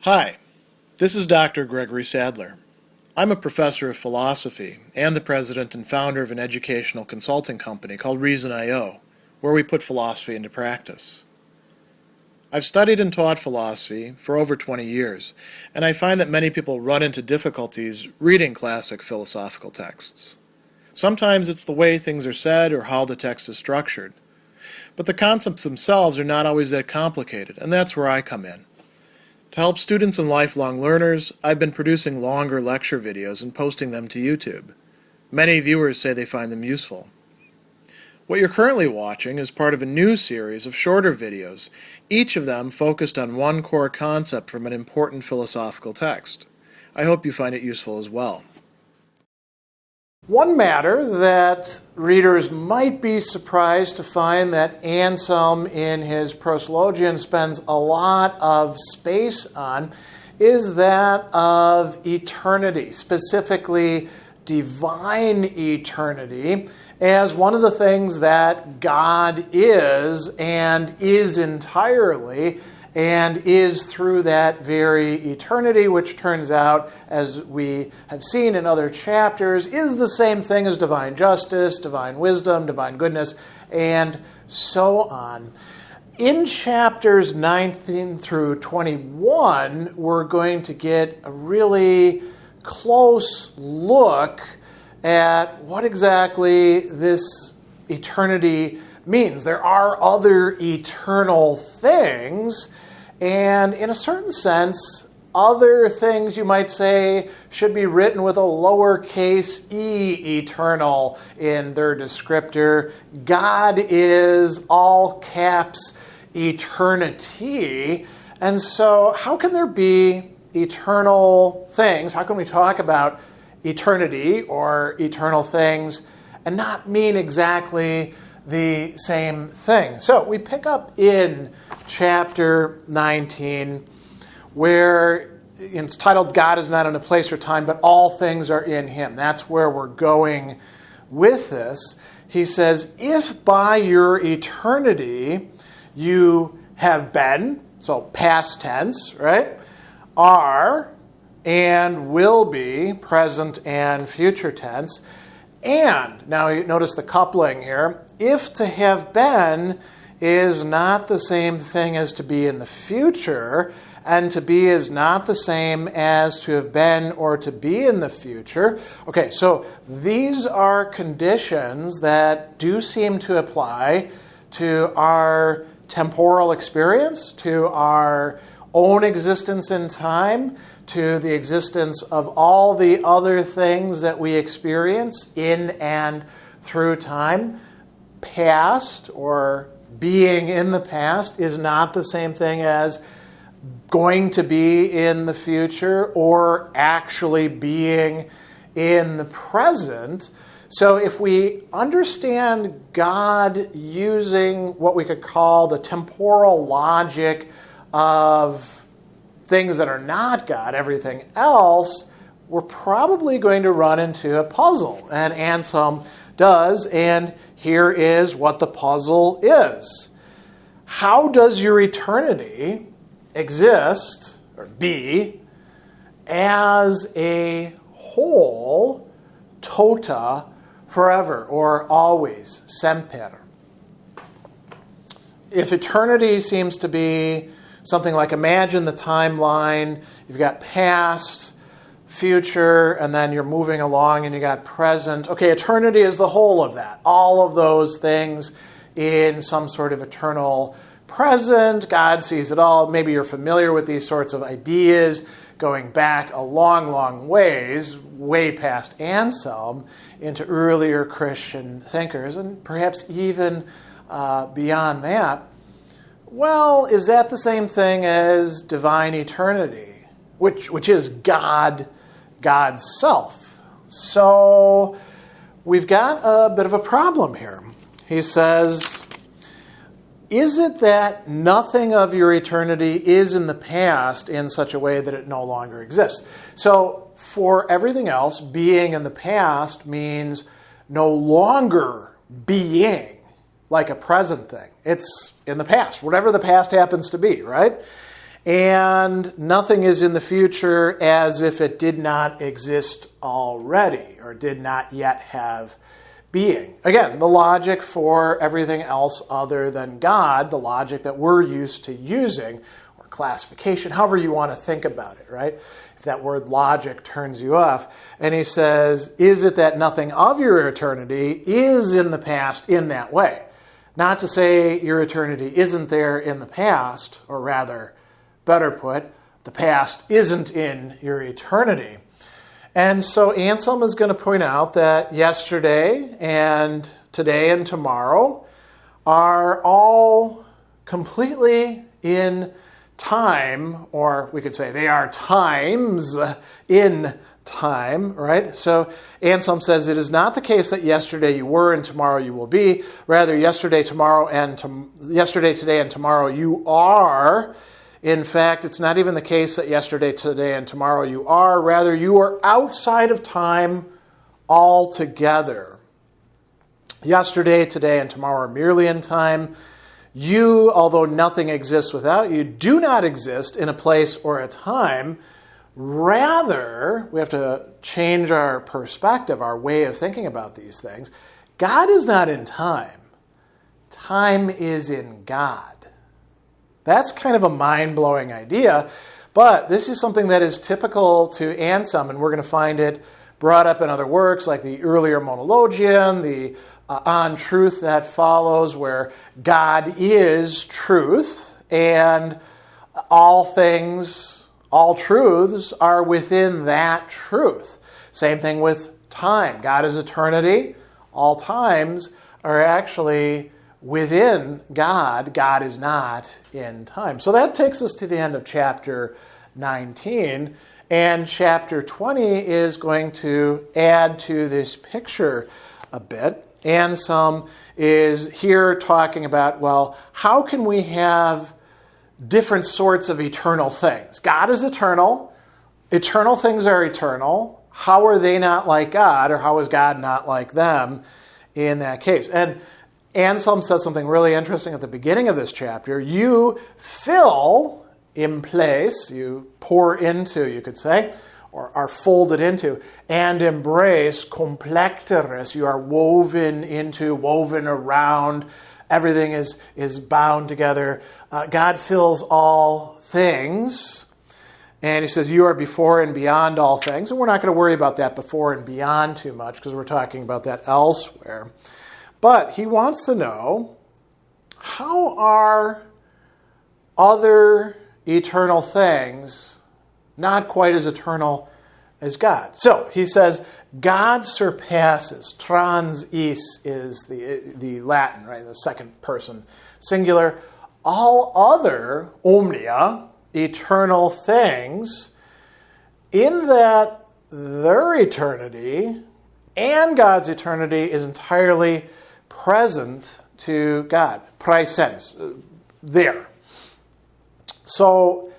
Hi, this is Dr. Gregory Sadler. I'm a professor of philosophy and the president and founder of an educational consulting company called Reason.io, where we put philosophy into practice. I've studied and taught philosophy for over 20 years, and I find that many people run into difficulties reading classic philosophical texts. Sometimes it's the way things are said or how the text is structured. But the concepts themselves are not always that complicated, and that's where I come in. To help students and lifelong learners, I've been producing longer lecture videos and posting them to YouTube. Many viewers say they find them useful. What you're currently watching is part of a new series of shorter videos, each of them focused on one core concept from an important philosophical text. I hope you find it useful as well. One matter that readers might be surprised to find that Anselm in his Proslogion spends a lot of space on is that of eternity, specifically divine eternity, as one of the things that God is and is entirely, and is through that very eternity, which turns out, as we have seen in other chapters, is the same thing as divine justice, divine wisdom, divine goodness, and so on. In chapters 19 through 21, we're going to get a really close look at what exactly this eternity means. There are other eternal things, and in a certain sense, other things you might say should be written with a lowercase e, eternal, in their descriptor. God is all caps eternity. And so how can there be eternal things? How can we talk about eternity or eternal things and not mean exactly the same thing? So we pick up in chapter 19 where it's titled God is not in a place or time, but all things are in him. That's where we're going with this. He says, if by your eternity you have been, so past tense, right, are and will be, present and future tense, and, now you notice the coupling here, if to have been is not the same thing as to be in the future, and to be is not the same as to have been or to be in the future. Okay, so these are conditions that do seem to apply to our temporal experience, to our own existence in time, to the existence of all the other things that we experience in and through time. Past, or being in the past, is not the same thing as going to be in the future or actually being in the present. So if we understand God using what we could call the temporal logic of things that are not God, everything else, we're probably going to run into a puzzle. And Anselm does, and here is what the puzzle is. How does your eternity exist, or be, as a whole, tota, forever, or always, semper? If eternity seems to be something like, imagine the timeline, you've got past, future, and then you're moving along and you got present. Okay, eternity is the whole of that. All of those things in some sort of eternal present. God sees it all. Maybe you're familiar with these sorts of ideas going back a long, long ways, way past Anselm, into earlier Christian thinkers, and perhaps even beyond that. Well, is that the same thing as divine eternity, which is God's self? So we've got a bit of a problem here. He says, is it that nothing of your eternity is in the past in such a way that it no longer exists? So for everything else, being in the past means no longer being like a present thing. It's in the past, whatever the past happens to be, right? and nothing is in the future as if it did not exist already or did not yet have being. Again, the logic for everything else other than God, the logic that we're used to using, or classification, however you want to think about it, right? If that word logic turns you off. And he says, is it that nothing of your eternity is in the past in that way? Not to say your eternity isn't there in the past, or rather, better put, the past isn't in your eternity. And so Anselm is going to point out that yesterday and today and tomorrow are all completely in time, or we could say they are times in time, right? So Anselm says it is not the case that yesterday you were and tomorrow you will be. Rather, yesterday, today, and tomorrow you are. In fact, it's not even the case that yesterday, today, and tomorrow you are. Rather, you are outside of time altogether. Yesterday, today, and tomorrow are merely in time. You, although nothing exists without you, do not exist in a place or a time. Rather, we have to change our perspective, our way of thinking about these things. God is not in time. Time is in God. That's kind of a mind-blowing idea, but this is something that is typical to Anselm, and we're going to find it brought up in other works like the earlier Monologion, the On Truth that follows, where God is truth, and all things, all truths are within that truth. Same thing with time. God is eternity. All times are actually within God. God is not in time. So that takes us to the end of chapter 19. And chapter 20 is going to add to this picture a bit. Anselm is here talking about, well, how can we have different sorts of eternal things? God is eternal. Eternal things are eternal. How are they not like God, or how is God not like them in that case? And Anselm says something really interesting at the beginning of this chapter. You fill in place, you pour into, you could say, or are folded into, and embrace complexteres. You are woven into, woven around. Everything is bound together. God fills all things. And he says, you are before and beyond all things. And we're not going to worry about that before and beyond too much, because we're talking about that elsewhere. But he wants to know, how are other eternal things not quite as eternal as God? So he says, God surpasses. Trans is the Latin, right? The second person singular. All other omnia, eternal things, in that their eternity and God's eternity is entirely present to God. Praesens, there. So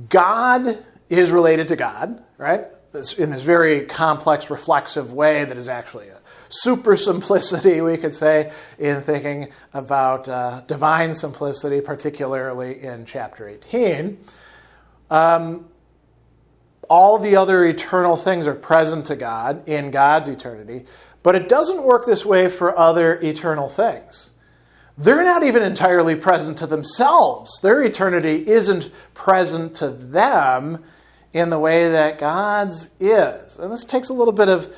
God is related to God, right? In this very complex, reflexive way that is actually a super simplicity, we could say, in thinking about divine simplicity, particularly in chapter 18. All the other eternal things are present to God in God's eternity, but it doesn't work this way for other eternal things. They're not even entirely present to themselves. Their eternity isn't present to them in the way that God's is. And this takes a little bit of,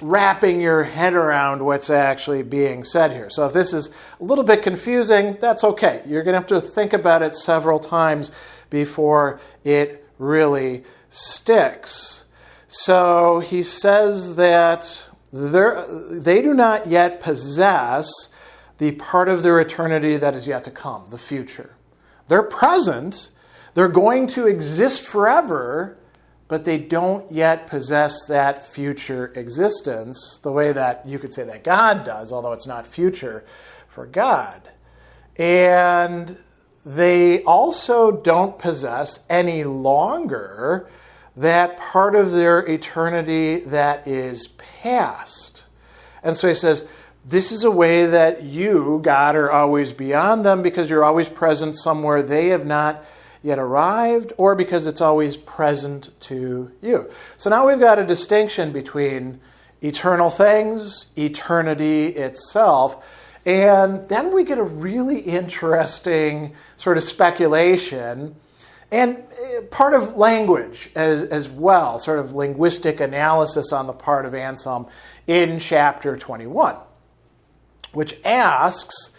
wrapping your head around what's actually being said here. So if this is a little bit confusing, that's okay. You're going to have to think about it several times before it really sticks. So he says that they do not yet possess the part of their eternity that is yet to come, the future. They're present, they're going to exist forever, but they don't yet possess that future existence the way that you could say that God does, although it's not future for God. And they also don't possess any longer that part of their eternity that is past. And so he says, this is a way that you, God, are always beyond them because you're always present somewhere they have not yet arrived, or because it's always present to you. So now we've got a distinction between eternal things, eternity itself, and then we get a really interesting sort of speculation and part of language as well, sort of linguistic analysis on the part of Anselm in chapter 21, which asks,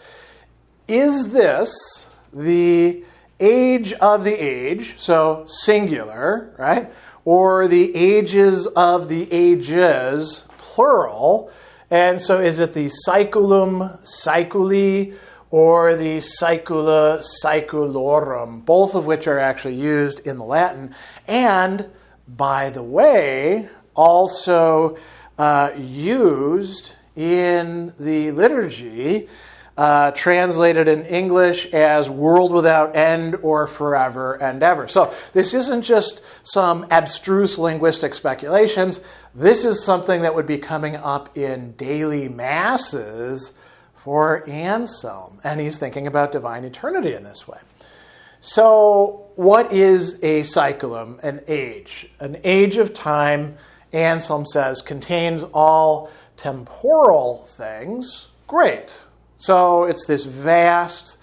is this the age of the age, so singular, right? Or the ages of the ages, plural. And so is it the saeculum, saeculi, or the saecula, saeculorum, both of which are actually used in the Latin. And, by the way, also used in the liturgy, translated in English as world without end or forever and ever. So this isn't just some abstruse linguistic speculations. This is something that would be coming up in daily masses for Anselm. And he's thinking about divine eternity in this way. So what is a saeculum, an age? An age of time, Anselm says, contains all temporal things. Great. So it's this vast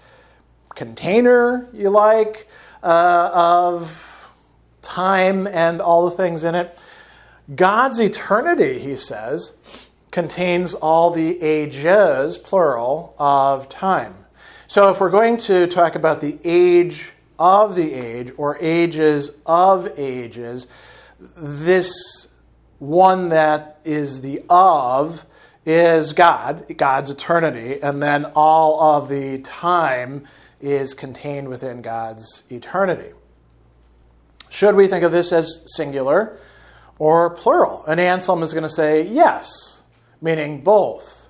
container, you like, of time and all the things in it. God's eternity, he says, contains all the ages, plural, of time. So if we're going to talk about the age of the age or ages of ages, this one that is the of is God, God's eternity, and then all of the time is contained within God's eternity. Should we think of this as singular or plural? And Anselm is going to say yes, meaning both.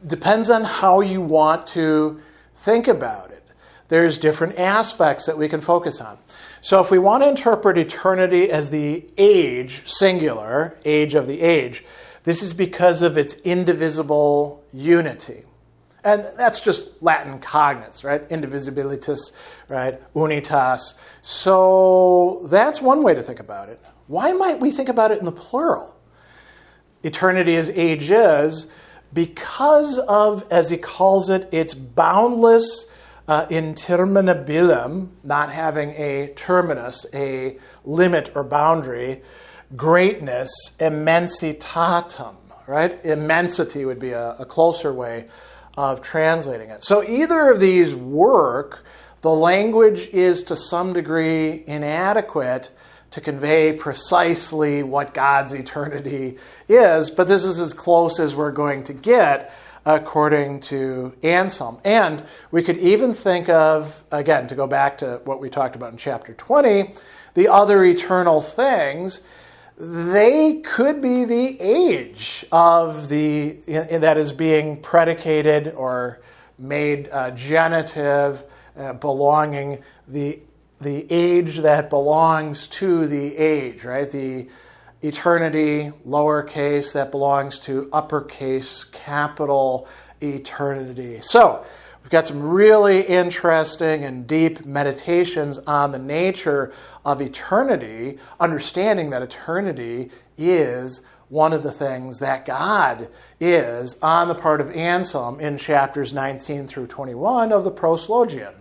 Depends on how you want to think about it. There's different aspects that we can focus on. So if we want to interpret eternity as the age, singular, age of the age, this is because of its indivisible unity. And that's just Latin cognates, right? Indivisibilitas, right? Unitas. So that's one way to think about it. Why might we think about it in the plural? Eternity is ages because of, as he calls it, its boundless interminabilum, not having a terminus, a limit or boundary, greatness, immensitatum, right? Immensity would be a closer way of translating it. So either of these work. The language is to some degree inadequate to convey precisely what God's eternity is, but this is as close as we're going to get according to Anselm. And we could even think of, again, to go back to what we talked about in chapter 20, the other eternal things. They could be the age of the that is being predicated or made genitive, belonging, the age that belongs to the age, right? The eternity, lowercase, that belongs to uppercase, capital eternity. So we've got some really interesting and deep meditations on the nature of eternity, understanding that eternity is one of the things that God is on the part of Anselm in chapters 19 through 21 of the Proslogion.